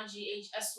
GHS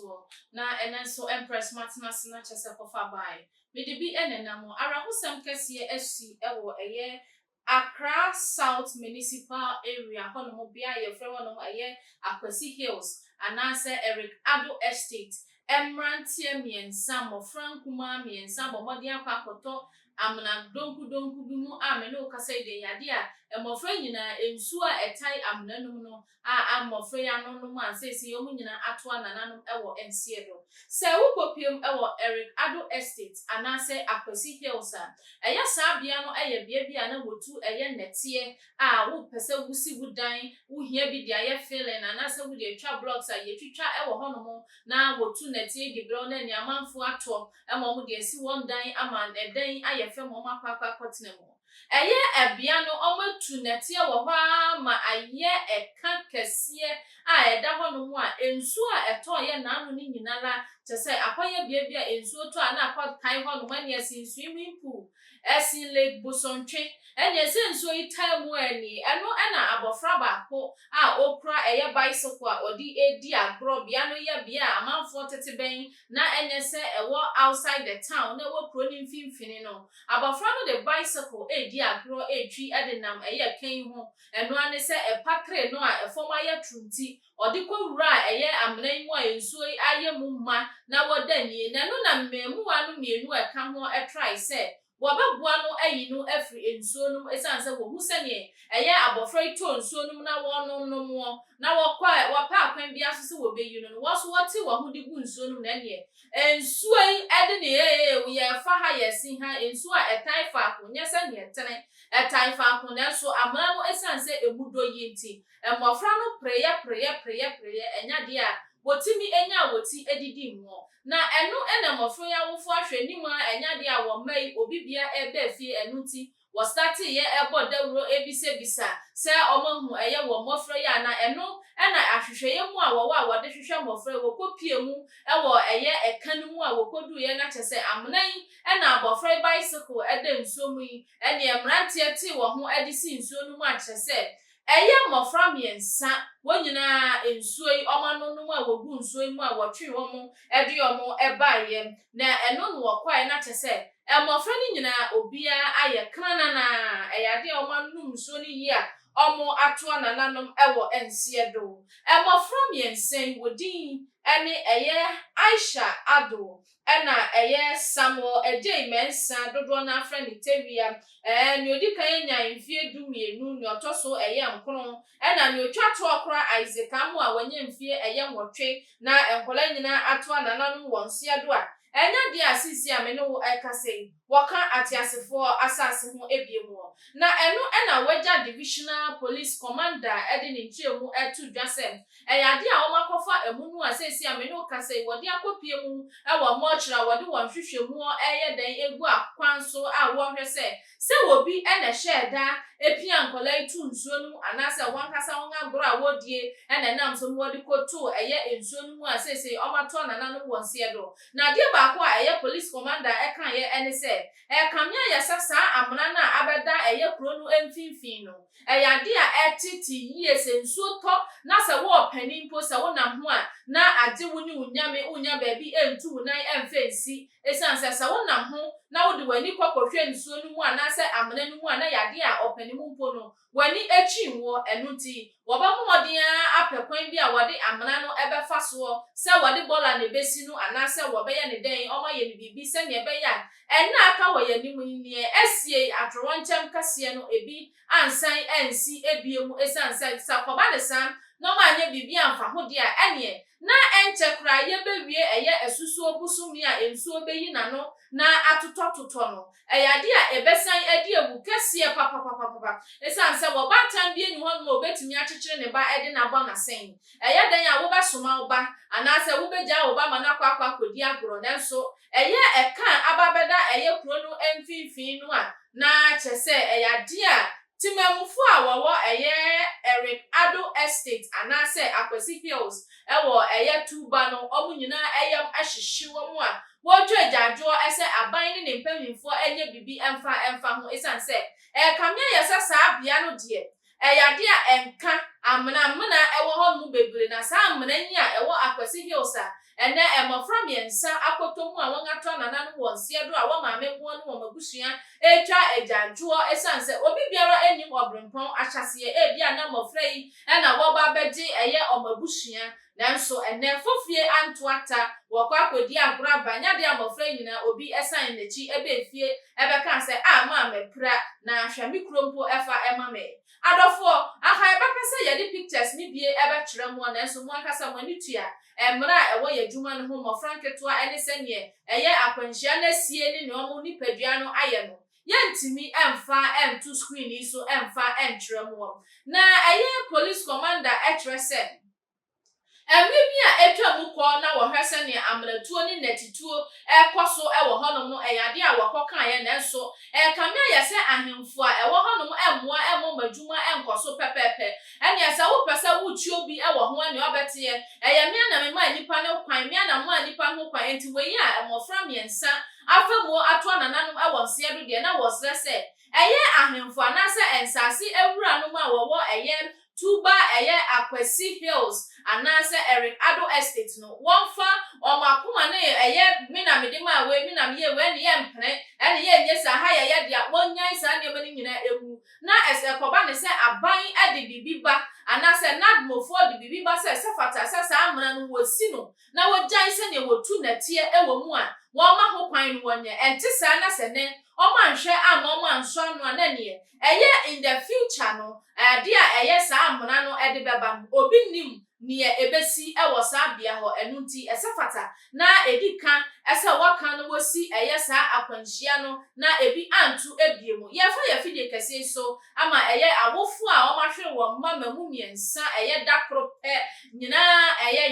na enenso Empress Martinus na chese kofa bai me de bi enenamo arahosem kese asi ewo eye Accra South Municipal Area hono bia ye frɛ wono eye Akwasi Hills anase Eric Ado Estate Emrantie miensa mo frankuma miensa bomodi akwakoto amna donku bi mu amene o kasa de yade a emofra nyina ensu a etai amna num no amofra ya no no ma sesi yo nyina ato anananom ewo ensiedo se wo popiem ewo Eric Ado Estate anase Akwasi Hills a eya sabia no eye bia na wotu eye nete a wo pese wusi wudan wo hia bi dia ye feeling anase wo de twa blocks a ye twitwa ewo honom na wotu nete di bro na ni amanfo ato ema mo de si won dan ama eden aye fe mo makwa kotena mo eye ebia no omatu nete wo ho ma aye eka kese a eda honom a ensu a eto ye na anu ni nyinala chese akoye bia ensu to a na akwa kan honom ani asin swimming pool esin lake bosontwe enye se ensu yi time ani eno na abofra ba ko a okra eye bicycle a odi edi agro bia no ye bia amanfo tete ben na enye se ewo outside the town na wo pro ni mfimfini no abofra no the bicycle edi agro etwi edenam eye kan ho eno ane se epatre no a efoma ye trunti odi ko wura eye amnan mu a ensu aye mumma na wodani na no na mmemu anu mienu eka ho try se wababua no ayi no afri ensuo no esanse wo hu sene eye abofra ito ensuo no na wono no mo na wokwa wapa akwan bia so se wo beyi no wo so wote wo hu di gu ensuo no na ne ensuo yi ede ne wo ye fa ha yesi ha ensuo a etan fa ko nyesa ne etene etan fa ko na so amana no esanse ebudo yinti emofra no prayer enya de a wotimi enya woti edidi mo na enu enemofo ya wofo ahwani mu enya de a wo mai obibia ebe fie enuti wo start ye ebo dawro ebisebisa se omahu eye wo mofra ya na enu na ahwehweye mu a wo wa wode hwehwe mofra wo kopie mu ewo eye ekanu mu a wo kodu ye na chese amnan na abofra bicycle ede nsuo mu ene emrantie ti wo ho edisi nsuo no mu a chese eye mofra miensa wonyina ensuo yi omano no mu a wogu nsuo mu a wotwe wo mu ede yo mu ebaye na eno no wokwae na chese emofra ni nyina obia aye krana na eyade omano nsuo ni yi a omo ato anananom ewo ensiedo emofra miensen wodin ene eye Aisha Ado ena eye Samuel ejei mensa dodo na friend Tevia ni odika enya mfie dumienu ni otoso eye nkron ena ni otwa to okra Isaac amu a wanya mfie eye nwotwe na enkola nyina ato anananom wonsiedo a enya dia asisi amene wo ekase woka atiasefo asase ho ebiemu na eno ena waja divisional police commander ede ni ntiemu etu dwasem eyade a omakofa emunu asisi amene wo kase wode akopie mu ewo mochra wode wonhwehwemu eye den egu akwanso a wo hwese se wobi ena sheda epia nkola itu nsuo nu anase wankasa wonga bro a wodie ena nam so wode kotu eye ensuo nu asisi omato nananu wonsiedo na die baako a eye police commander eka ye ene se kamya yasasa amna na abeda eye kro nu emfinfin no eyade a etiti years ensuo to na se wo panin po se wo nam ho a na ade wo ni unya baabi entu nan emfensi esanse se wo nam ho na wo de wani kwakwohwe nsuo nu mu anase amna nu mu na yade a opanin mpo no wani echi wo enuti wobamoden apekwan bi a wode amna no ebefa so se wode bola na besi nu anase wobeya ne den omaye ne bibi se ne ebeya enna aka woyanimu nie esie adrowanchem kase no ebi ansan ensi ebiemu esanse sakoba ne sam no ma anya bibi amfa ho de a ene na enchekra ye bewie eye esusu obusumi a ensu obeyi na no na atotototo no eyade a ebesan edi ebu kase papa esanse wo batam bi eni ho no obetimi akyekyere ne ba ede na ba na sen eye den a wo ba soma wo ba anase wo beja wo ba manakwa akodi agoro nenso eye eka ababeda eye kuro no emfinfin no a na chese eyade a timamufu a wowo eye Eric Ado Estate anase Akwasi Hills ewo eye Tuba no omunyina eyam ahihyewo mu a wodwo ajajo ese aban ne mpamimfo enye bibi emfa ho esanse kamya yesa saa bia no de eyade a enka amena ewo ho mu bebre na sa amena nyi a ewo Akwesi Hills a ene emofra miensa akotomu a won ato nana no won sie do a wo maame mu no wo magusua etwa ejanjuo esanse obi biara enim obrempon ahyase bia na mofra yi na wo ba beji eye omagusua nanso ene fofie antoata wokwa akodi agora banya de amofra nyina obi esan nechi ebefie ebeka se ma mepra na hwami krompo efa emame adofo aha ebekase ye di pictures ni bie ebe kire mu nanso mu akasa mu anitua emra ewo ye dwuma no ho mofra nketoa ene senie eye akwanhia na sie ni ne omo nipadua no aye no yentimi emfa emtu screen yi so emfa enkire mu na eye police commander etrese Emibi a etwa mu kɔ na wo hwese ne amratuo ni netituo ekoso ewo honom no eyade a wakoka ye nenso kamia ye se ahemfo a ewo honom emmoa emo madwuma enkoso pepepe ene ese wo pese wo tuo bi ewo ho ane obete ye mia na me ma nipa ne kwan mia na ma nipa ho kwan enti weyi a emofra miensa afemu ato anananum ewo nse do de na wo sre se ahemfo anase ensase ewura no ma wo Tuba Akwesi Hills anase Eric Ado Estate no wonfa omakuma ne mina medema we mina me we ne yempene ene ye nyesa ha ye de wonyan sa ne mani nyina ewu na ese koba ne se aban ade bibiba anase nadmofo de bibiba se fata se sa amana no wosi no na wogyan se ne wotu natie ewo mu a woma ho kwan no wonye ente sa na se ne omanhwe ama anso no ananie in the future no dia sa amana no ede beba obi nim niye ebesi ewo sa bia ho enunti esefata na edika ese waka no wosi sa akwanhia no na ebi antu ebiemu yefa yefide kese so ama awofu a omahwe wo mamamu miensa dakro pe nyina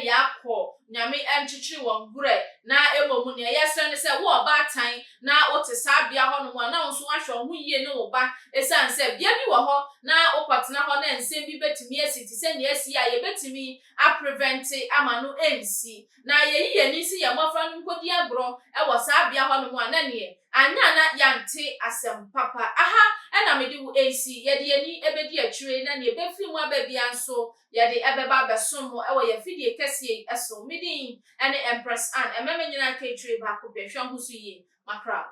yakọ nyame enchichi wo ngure na emomu ne yesene se wo ba tan na wote sa bia ho no na nso ahwe ho yie ne wo ba esanse bia bi wo ho na opatena ho na ensem bi betimi asiti se ne asi a ye betimi a prevent amano ensi na ye ni si ye mofra no nkodi agro wo sa bia ho no na ne anya na yante asem papa aha ena mede wo AC ye de ani ebedi atwire na ne ebefi mu ababia nso ye de ebeba besom wo ye fidie kese eso midin ene Empress Ann ememe nyina ka atwire ba ko behwe ho so yi makra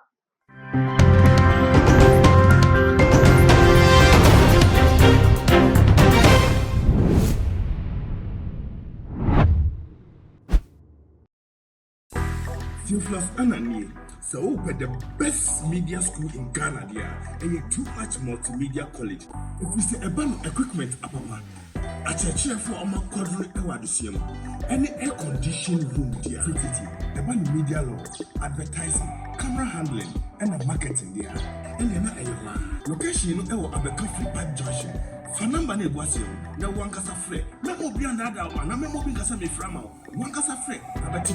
Theophilus Ananie, so the best media school in Ghana there, and a too much multimedia college. If we say a band equipment apapa, a church for our quadrant awadisium, any air conditioned room there, the band media law, advertising, camera handling, and marketing there. And then a location or a coffee park junction. For number ne boasio, no one casa free, no more beyond that one, no more being a semi frama, one casa free, about